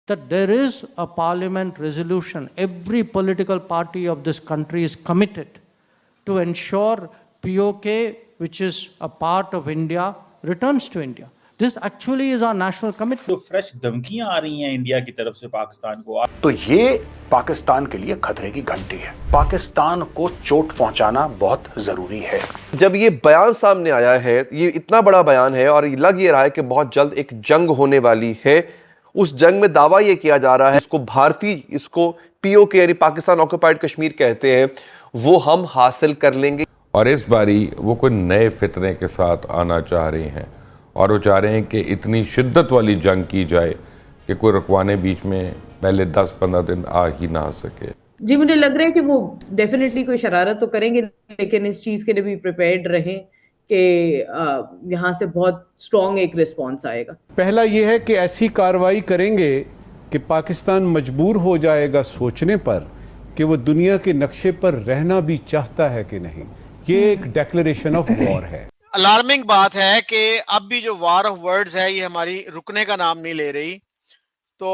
that there is a parliament resolution. Every political party of this country is committed to ensure POK, which is a part of India, returns to India. This actually is our national commitment. جو fresh دھمکیاں آ رہی ہیں India کی طرف سے پاکستان کو، تو یہ پاکستان کے لیے خطرے کی گھنٹی ہے. پاکستان کو چوٹ پہنچانا بہت ضروری ہے. جب یہ بیان سامنے آیا ہے، یہ اتنا بڑا بیان ہے اور لگ یہ رہا ہے کہ بہت جلد ایک جنگ ہونے والی ہے. اس جنگ میں دعویٰ یہ کیا جا رہا ہے، اس کو بھارتی، اس کو POK یعنی پاکستان آکوپائیڈ کشمیر کہتے ہیں، وہ ہم حاصل کر لیں گے. اور اس باری وہ کوئی نئے فتنے کے ساتھ آنا چاہ رہے ہیں اور وہ چاہ رہے ہیں کہ اتنی شدت والی جنگ کی جائے کہ کوئی رکوانے بیچ میں پہلے 10-15 دن آ ہی نہ سکے. جی مجھے لگ رہا ہے کہ وہ ڈیفینیٹلی کوئی شرارت تو کریں گے، لیکن اس چیز کے لیے بھی پریپیئرڈ رہیں کہ یہاں سے بہت اسٹرانگ ایک رسپانس آئے گا. پہلا یہ ہے کہ ایسی کارروائی کریں گے کہ پاکستان مجبور ہو جائے گا سوچنے پر کہ وہ دنیا کے نقشے پر رہنا بھی چاہتا ہے کہ نہیں. یہ ایک ڈیکلریشن آف وار ہے. الارمنگ بات ہے کہ اب بھی جو وار آف ورڈز ہے یہ ہماری رکنے کا نام نہیں لے رہی. تو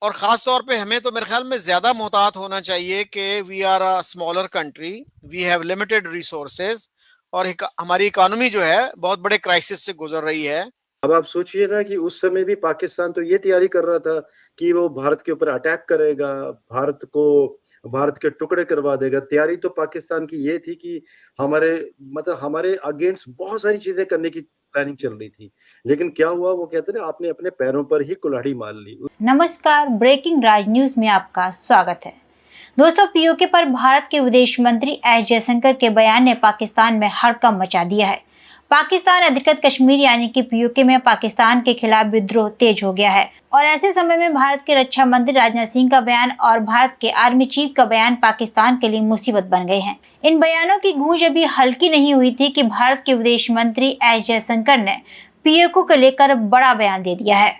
اور خاص طور پہ ہمیں تو میرے خیال میں زیادہ محتاط ہونا چاہیے کہ we are a smaller country, we have limited resources, اور ہماری اکانومی جو ہے بہت بڑے کرائسس سے گزر رہی ہے. اب آپ سوچئے نا کہ اس سمے بھی پاکستان تو یہ تیاری کر رہا تھا کہ وہ بھارت کے اوپر اٹیک کرے گا، بھارت کے ٹکڑے کروا دے گا. تیاری تو پاکستان کی یہ تھی کہ ہمارے اگینسٹ بہت ساری چیزیں کرنے کی پلاننگ چل رہی تھی، لیکن کیا ہوا، وہ کہتے ہیں آپ نے اپنے پیروں پر ہی کلہاڑی مار لی. نمسکار، بریکنگ راج نیوز میں آپ کا سواگت ہے. دوستو، POK پر بھارت کے ودیش منتری ایس جے شنکر کے بیان نے پاکستان میں ہڑکمپ مچا دیا ہے. پاکستان ادھکرت کشمیر یعنی کہ POK میں پاکستان کے خلاف ودروہ تیز ہو گیا ہے، اور ایسے سمے میں بھارت کے رکشا منتری راجناتھ سنگھ کا بیان اور بھارت کے آرمی چیف کا بیان پاکستان کے لیے مصیبت بن گئے ہیں. ان بیانوں کی گونج ابھی ہلکی نہیں ہوئی تھی کہ بھارت کے ودیش منتری ایس جے شنکر نے POK کو لے کر بڑا بیان دے دیا ہے.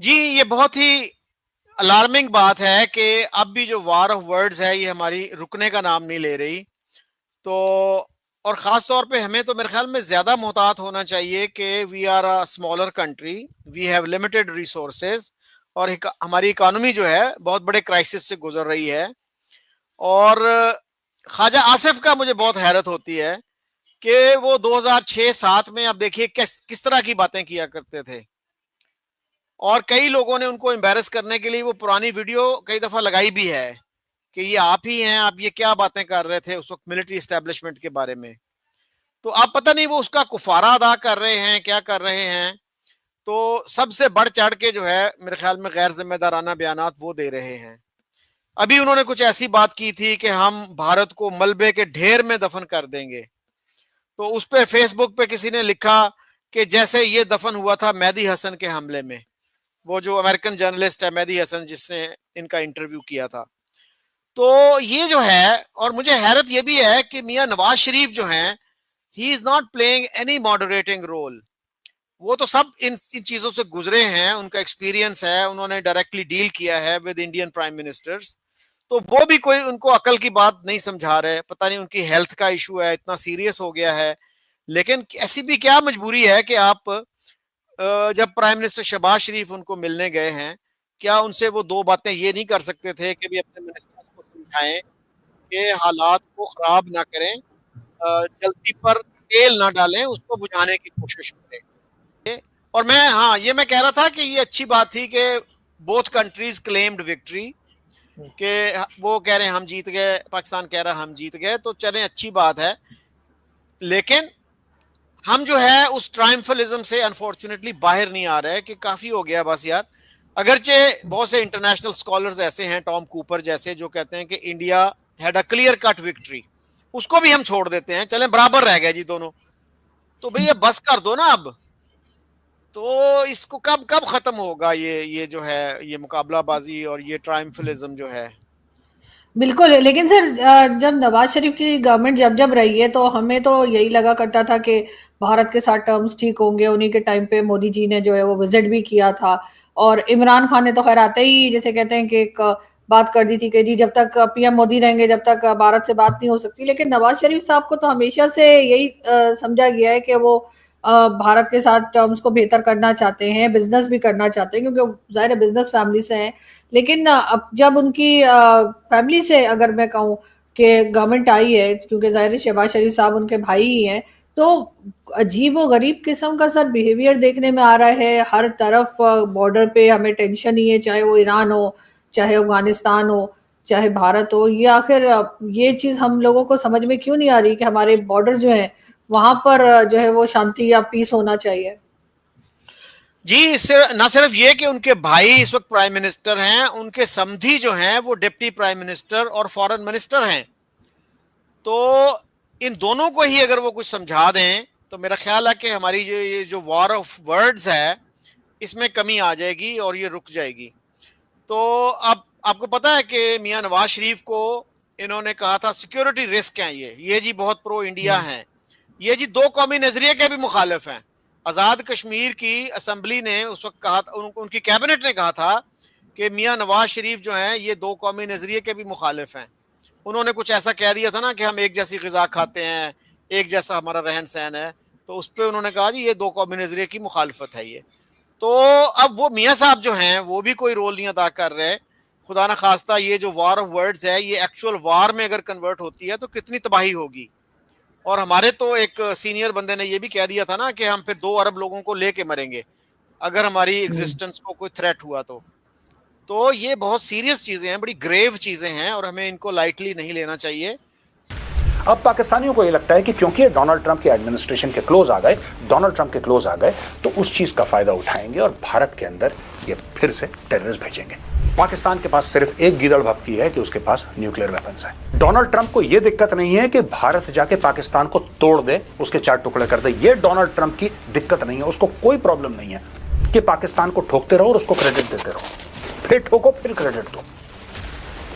جی یہ بہت ہی الارمنگ بات ہے کہ اب بھی جو وار آف ورڈز ہے یہ ہماری رکنے کا نام نہیں لے رہی. تو اور خاص طور پہ ہمیں تو میرے خیال میں زیادہ محتاط ہونا چاہیے کہ we are a smaller country, we have limited resources, اور ہماری اکانومی جو ہے بہت بڑے کرائسس سے گزر رہی ہے. اور خواجہ آصف کا مجھے بہت حیرت ہوتی ہے کہ وہ 2006-07 میں اب دیکھیے کس طرح کی باتیں کیا کرتے تھے، اور کئی لوگوں نے ان کو امبیرس کرنے کے لیے وہ پرانی ویڈیو کئی دفعہ لگائی بھی ہے کہ یہ آپ ہی ہیں، آپ یہ کیا باتیں کر رہے تھے اس وقت ملٹری اسٹیبلشمنٹ کے بارے میں. تو آپ پتہ نہیں وہ اس کا کفارہ ادا کر رہے ہیں، کیا کر رہے ہیں. تو سب سے بڑھ چڑھ کے جو ہے میرے خیال میں غیر ذمہ دارانہ بیانات وہ دے رہے ہیں. ابھی انہوں نے کچھ ایسی بات کی تھی کہ ہم بھارت کو ملبے کے ڈھیر میں دفن کر دیں گے. تو اس پہ فیس بک پہ کسی نے لکھا کہ جیسے یہ دفن ہوا تھا مہدی حسن کے حملے میں, وہ جو امریکن جرنلسٹ ہے مہدی حسن جس نے ان کا انٹرویو کیا تھا. تو یہ جو ہے, اور مجھے حیرت یہ بھی ہے کہ میاں نواز شریف جو ہیں, he is not playing any moderating role. وہ تو سب ان چیزوں سے گزرے ہیں, ان کا ایکسپیرینس ہے, انہوں نے ڈائریکٹلی ڈیل کیا ہے ود انڈین پرائم منسٹرز. تو وہ بھی کوئی ان کو عقل کی بات نہیں سمجھا رہے. پتہ نہیں ان کی ہیلتھ کا ایشو ہے, اتنا سیریس ہو گیا ہے. لیکن ایسی بھی کیا مجبوری ہے کہ آپ جب پرائم منسٹر شہباز شریف ان کو ملنے گئے ہیں, کیا ان سے وہ دو باتیں یہ نہیں کر سکتے تھے کہ بھی اپنے منسٹرز کو سمجھائیں کہ حالات کو خراب نہ کریں, جلدی پر تیل نہ ڈالیں, اس کو بجھانے کی کوشش کریں. اور میں کہہ رہا تھا کہ یہ اچھی بات تھی کہ بوتھ کنٹریز کلیمڈ وکٹری, کہ وہ کہہ رہے ہیں ہم جیت گئے, پاکستان کہہ رہا ہم جیت گئے, تو چلیں اچھی بات ہے. لیکن ہم جو ہے اس ٹرائمفلزم سے انفارچونیٹلی باہر نہیں آ رہے کہ کافی ہو گیا بس یار. اگرچہ بہت سے انٹرنیشنل اسکالرز ایسے ہیں, ٹام کوپر جیسے, جو کہتے ہیں کہ India had a clear cut victory, اس کو بھی ہم چھوڑ دیتے ہیں, چلیں برابر رہ گئے جی دونوں. تو بھئی یہ بس کر دو نا اب. تو اس کو کب ختم ہوگا یہ جو ہے یہ مقابلہ بازی اور یہ ٹرائمفلزم جو ہے. بالکل. لیکن سر جب نواز شریف کی گورنمنٹ جب رہی ہے تو ہمیں تو یہی لگا کرتا تھا کہ بھارت کے ساتھ ٹرمز ٹھیک ہوں گے. انہی کے ٹائم پہ مودی جی نے جو ہے وہ وزٹ بھی کیا تھا, اور عمران خان نے تو خیر آتے ہی جیسے کہتے ہیں کہ ایک بات کر دی تھی کہ جی جب تک پی ایم مودی رہیں گے جب تک بھارت سے بات نہیں ہو سکتی. لیکن نواز شریف صاحب کو تو ہمیشہ سے یہی سمجھا گیا ہے کہ وہ بھارت کے ساتھ ٹرمز کو بہتر کرنا چاہتے ہیں, بزنس بھی کرنا چاہتے ہیں, کیونکہ ظاہر بزنس فیملی سے ہیں. لیکن اب جب ان کی فیملی سے اگر میں کہوں کہ گورنمنٹ آئی ہے, کیونکہ ظاہر شہباز شریف صاحب ان کے بھائی ہی ہیں, تو عجیب و غریب قسم کا سر بیہیویئر دیکھنے میں آ رہا ہے. ہر طرف بارڈر پہ ہمیں ٹینشن ہی ہے, چاہے وہ ایران ہو, چاہے افغانستان ہو, چاہے بھارت ہو. یہ آخر یہ چیز ہم لوگوں کو سمجھ میں کیوں نہیں آ رہی کہ ہمارے بارڈر جو ہیں وہاں پر جو ہے وہ شانتی یا پیس ہونا چاہیے. جی نہ صرف یہ کہ ان کے بھائی اس وقت پرائم منسٹر ہیں, ان کے سمدھی جو ہیں وہ ڈپٹی پرائم منسٹر اور فارن منسٹر ہیں. تو ان دونوں کو ہی اگر وہ کچھ سمجھا دیں تو میرا خیال ہے کہ ہماری یہ جو وار آف ورڈز ہے اس میں کمی آ جائے گی اور یہ رک جائے گی. تو اب آپ کو پتا ہے کہ میاں نواز شریف کو انہوں نے کہا تھا سیکیورٹی رسک ہیں یہ جی بہت پرو انڈیا ہیں, یہ جی دو قومی نظریے کے بھی مخالف ہیں. آزاد کشمیر کی اسمبلی نے اس وقت کہا تھا, ان کی کیبنٹ نے کہا تھا کہ میاں نواز شریف جو ہیں یہ دو قومی نظریے کے بھی مخالف ہیں. انہوں نے کچھ ایسا کہہ دیا تھا نا کہ ہم ایک جیسی غذا کھاتے ہیں, ایک جیسا ہمارا رہن سہن ہے, تو اس پہ انہوں نے کہا جی یہ دو قومی نظریے کی مخالفت ہے یہ. تو اب وہ میاں صاحب جو ہیں وہ بھی کوئی رول نہیں ادا کر رہے. خدا نہ خواستہ یہ جو وار آف ورڈز ہے یہ ایکچوئل وار میں اگر کنورٹ ہوتی ہے تو کتنی تباہی ہوگی. اور ہمارے تو ایک سینئر بندے نے یہ بھی کہہ دیا تھا نا کہ ہم پھر 2 ارب لوگوں کو لے کے مریں گے اگر ہماری ایگزسٹنس کو کوئی تھریٹ ہوا تو یہ بہت سیریس چیزیں ہیں, بڑی گریو چیزیں ہیں, اور ہمیں ان کو لائٹلی نہیں لینا چاہیے. اب پاکستانیوں کو یہ لگتا ہے کہ کیونکہ ڈونلڈ ٹرمپ کی ایڈمنسٹریشن کے کلوز آ گئے, ڈونلڈ ٹرمپ کے کلوز آ گئے, تو اس چیز کا فائدہ اٹھائیں گے اور بھارت کے اندر یہ پھر سے ٹیررسٹ بھیجیں گے. پاکستان کے پاس صرف ایک گیدڑ بھپکی ہے کہ اس کے پاس نیوکلیر ویپنز ہیں. ڈونلڈ ٹرمپ کو یہ دقت نہیں ہے کہ بھارت جا کے پاکستان کو توڑ دے, اس کے 4 ٹکڑے کر دے. یہ ڈونلڈ ٹرمپ کی دقت نہیں ہے, اس کو کوئی پرابلم نہیں ہے کہ پاکستان کو ٹھوکتے رہو اور اس کو کریڈٹ دیتے رہو. پھر ٹھوکو پھر کریڈٹ دو,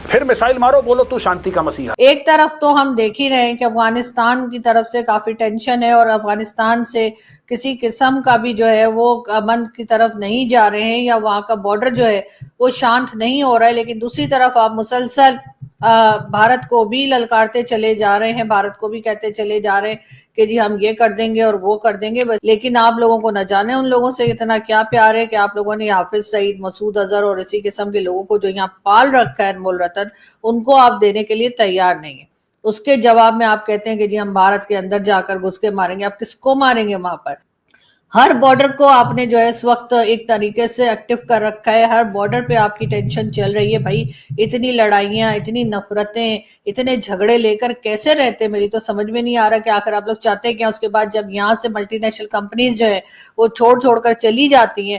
پھر میسائل مارو, بولو تو شانتی کا مسیحا. ایک طرف تو ہم دیکھ ہی رہے ہیں کہ افغانستان کی طرف سے کافی ٹینشن ہے, اور افغانستان سے کسی قسم کا بھی جو ہے وہ امن کی طرف نہیں جا رہے ہیں, یا وہاں کا بارڈر جو ہے وہ شانت نہیں ہو رہا ہے. لیکن دوسری طرف آپ مسلسل بھارت کو بھی للکارتے چلے جا رہے ہیں, بھارت کو بھی کہتے چلے جا رہے ہیں کہ جی ہم یہ کر دیں گے اور وہ کر دیں گے. لیکن آپ لوگوں کو نہ جانے ان لوگوں سے اتنا کیا پیار ہے کہ آپ لوگوں نے حافظ سعید, مسعود اظہر اور اسی قسم کے لوگوں کو جو یہاں پال رکھا ہے انمول رتن, ان کو آپ دینے کے لیے تیار نہیں ہیں. اس کے جواب میں آپ کہتے ہیں کہ جی ہم بھارت کے اندر جا کر گھس کے ماریں گے. آپ کس کو ماریں گے وہاں پر؟ ہر بارڈر کو آپ نے جو ہے اس وقت ایک طریقے سے ایکٹیو کر رکھا ہے. ہر بارڈر پہ آپ کی ٹینشن چل رہی ہے. بھائی اتنی لڑائیاں, اتنی نفرتیں, اتنے جھگڑے لے کر کیسے رہتے, میری تو سمجھ میں نہیں آ رہا کہ آخر آپ لوگ چاہتے ہیں کیا. اس کے بعد جب یہاں سے ملٹی نیشنل کمپنیز جو ہے وہ چھوڑ کر چلی جاتی ہیں